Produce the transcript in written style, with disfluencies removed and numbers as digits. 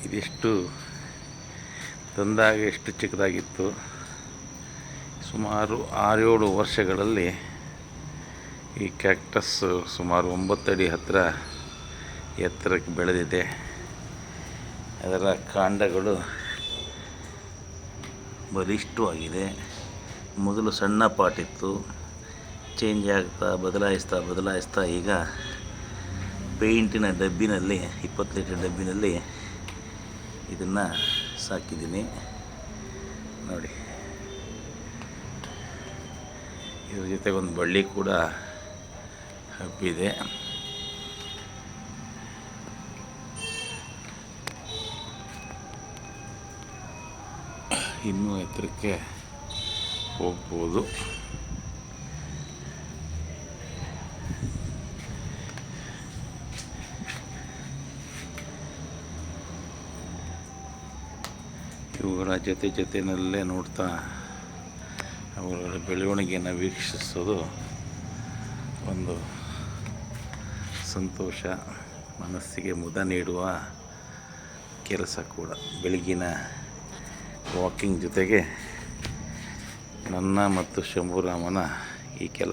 ಇದಿಷ್ಟು ತಂದಾಗ ಎಷ್ಟು ಚಿಕ್ಕದಾಗಿತ್ತು. ಸುಮಾರು 6-7 ವರ್ಷಗಳಲ್ಲಿ ಈ ಕ್ಯಾಕ್ಟಸ್ ಸುಮಾರು 9 ಅಡಿ ಹತ್ತಿರ ಎತ್ತರಕ್ಕೆ ಬೆಳೆದಿದೆ. ಅದರ ಕಾಂಡಗಳು ಬಲಿಷ್ಠವಾಗಿದೆ. ಮೊದಲು ಸಣ್ಣ ಪಾಟಿತ್ತು, ಚೇಂಜ್ ಆಗ್ತಾ ಬದಲಾಯಿಸ್ತಾ ಈಗ ಪೇಂಟಿನ ಡಬ್ಬಿನಲ್ಲಿ 20 ಲೀಟರ್ ಡಬ್ಬಿನಲ್ಲಿ ಇದನ್ನು ಸಾಕಿದ್ದೀನಿ ನೋಡಿ. ಇದ್ರ ಜೊತೆಗೆ ಒಂದು ಬಳ್ಳಿ ಕೂಡ ಹಬ್ಬಿದೆ. ಇನ್ನೂ ಎತ್ತರಕ್ಕೆ ಹೋಗ್ಬೋದು. ಇವುಗಳ ಜೊತೆಯಲ್ಲೇ ನೋಡ್ತಾ ಅವುಗಳ ಬೆಳವಣಿಗೆಯನ್ನು ವೀಕ್ಷಿಸೋದು ಒಂದು ಸಂತೋಷ, ಮನಸ್ಸಿಗೆ ಮುದ ನೀಡುವ ಕೆಲಸ ಕೂಡ. ಬೆಳಗಿನ ವಾಕಿಂಗ್ ಜೊತೆಗೆ ನನ್ನ ಮತ್ತು ಶಂಭುರಾಮನ ಈ ಕೆಲಸ